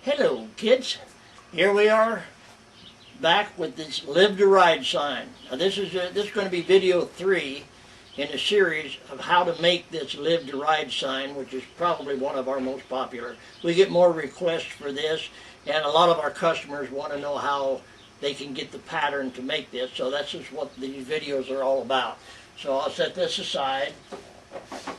Hello kids, here we are back with this Live to Ride sign. Now this is going to be video 3 in a series of how to make this Live to Ride sign, which is probably one of our most popular. We get more requests for this, and a lot of our customers want to know how they can get the pattern to make this, so that's just what these videos are all about. So I'll set this aside.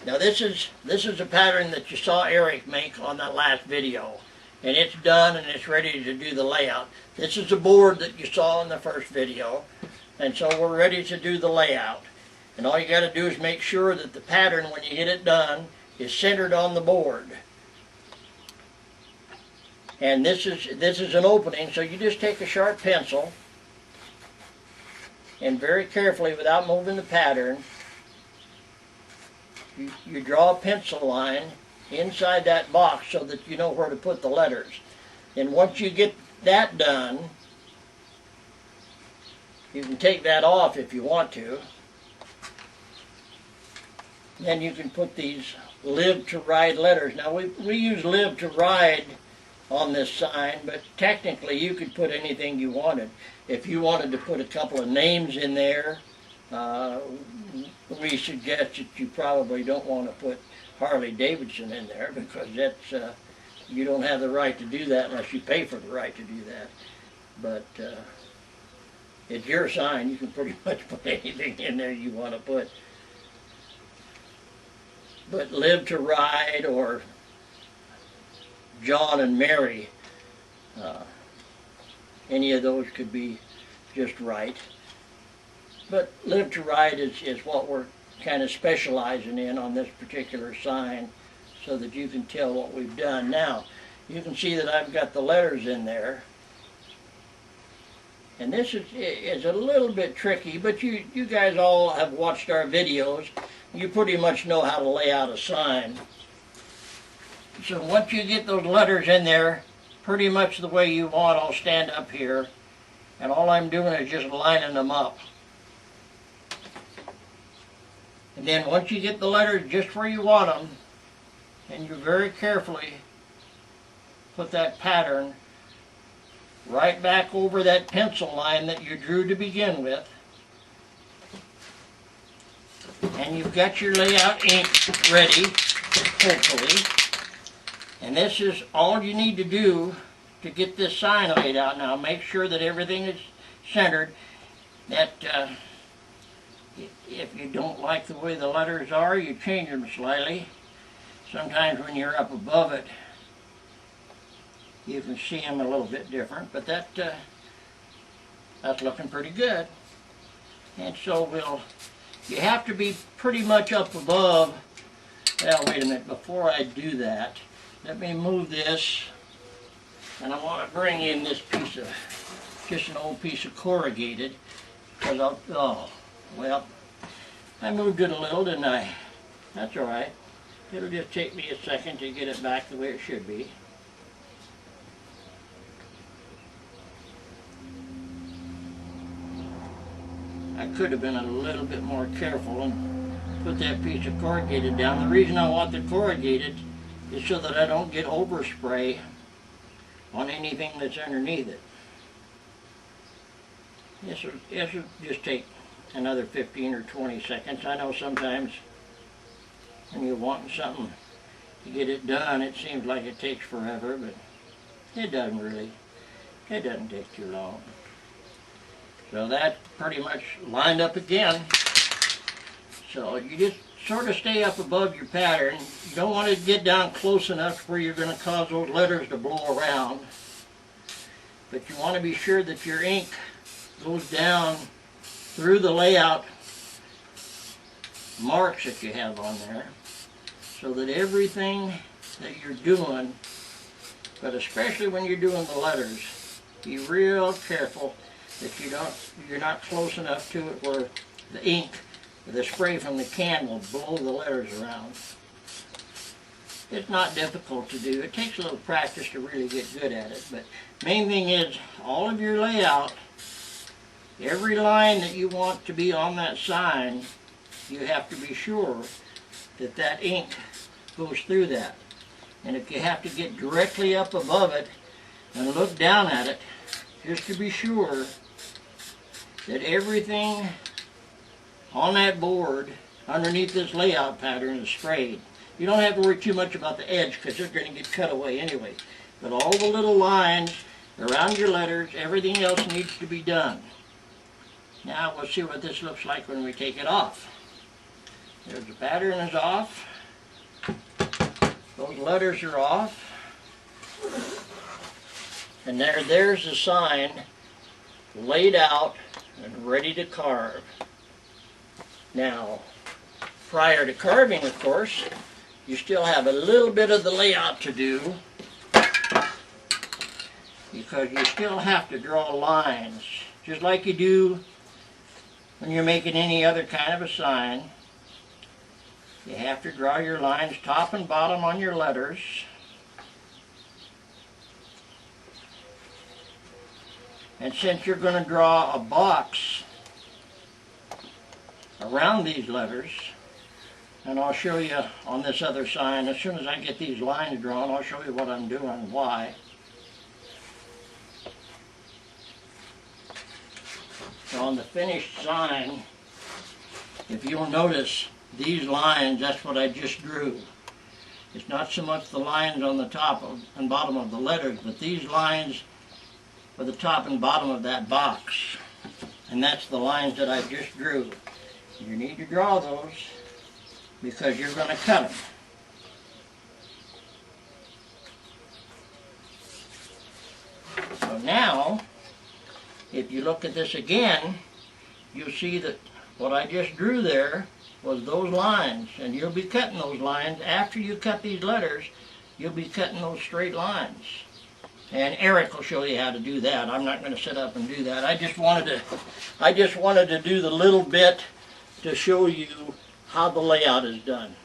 Now this is a pattern that you saw Eric make on that last video. And it's done and it's ready to do the layout. This is the board that you saw in the first video, and so we're ready to do the layout. And all you got to do is make sure that the pattern, when you get it done, is centered on the board. And this is an opening, so you just take a sharp pencil and very carefully, without moving the pattern, you draw a pencil line inside that box so that you know where to put the letters. And once you get that done, you can take that off if you want to. Then you can put these Live to Ride letters. Now we use Live to Ride on this sign, but technically you could put anything you wanted. If you wanted to put a couple of names in there, we suggest that you probably don't want to put Harley Davidson in there, because that's you don't have the right to do that unless you pay for the right to do that. But it's your sign. You can pretty much put anything in there you want to put. But Live to Ride or John and Mary, any of those could be just right. But Live to Ride is what we're kind of specializing in on this particular sign, so that you can tell what we've done. Now you can see that I've got the letters in there, and this is a little bit tricky, but you guys all have watched our videos. You pretty much know how to lay out a sign. So once you get those letters in there pretty much the way you want, I'll stand up here, and all I'm doing is just lining them up. And then once you get the letters just where you want them, and you very carefully put that pattern right back over that pencil line that you drew to begin with, and you've got your layout ink ready, hopefully. And this is all you need to do to get this sign laid out. Now make sure that everything is centered. That if you don't like the way the letters are, you change them slightly. Sometimes when you're up above it, you can see them a little bit different, but that's looking pretty good. And so you have to be pretty much up above. Well, wait a minute, before I do that, let me move this, and I want to bring in this piece of, just an old piece of corrugated, because well, I moved it a little, didn't I? That's all right. It'll just take me a second to get it back the way it should be. I could have been a little bit more careful and put that piece of corrugated down. The reason I want the corrugated is so that I don't get overspray on anything that's underneath it. This will just take another 15 or 20 seconds. I know sometimes when you're wanting something to get it done, it seems like it takes forever, but it doesn't really. It doesn't take too long. So that's pretty much lined up again. So you just sort of stay up above your pattern. You don't want to get down close enough where you're going to cause those letters to blow around. But you want to be sure that your ink goes down through the layout marks that you have on there, so that everything that you're doing, but especially when you're doing the letters, be real careful that you're not close enough to it where the ink, the spray from the can will blow the letters around. It's not difficult to do. It takes a little practice to really get good at it, but main thing is all of your layout, every line that you want to be on that sign, you have to be sure that that ink goes through that. And if you have to get directly up above it, and look down at it just to be sure that everything on that board underneath this layout pattern is sprayed. You don't have to worry too much about the edge because they're going to get cut away anyway. But all the little lines around your letters, everything else needs to be done. Now we'll see what this looks like when we take it off. There's the pattern is off. Those letters are off. And there's the sign laid out and ready to carve. Now, prior to carving, of course, you still have a little bit of the layout to do because you still have to draw lines, just like you do when you're making any other kind of a sign. You have to draw your lines top and bottom on your letters. And since you're going to draw a box around these letters, and I'll show you on this other sign, as soon as I get these lines drawn, I'll show you what I'm doing and why. So on the finished sign, if you'll notice, these lines, that's what I just drew. It's not so much the lines on the top and bottom of the letters, but these lines are the top and bottom of that box. And that's the lines that I just drew. You need to draw those because you're going to cut them. So now, if you look at this again, you'll see that what I just drew there was those lines, and you'll be cutting those lines. After you cut these letters, you'll be cutting those straight lines. And Eric will show you how to do that. I'm not going to sit up and do that. I just wanted to do the little bit to show you how the layout is done.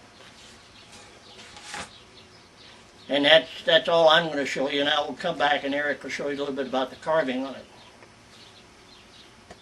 And that's all I'm going to show you. Now we'll come back and Eric will show you a little bit about the carving on it.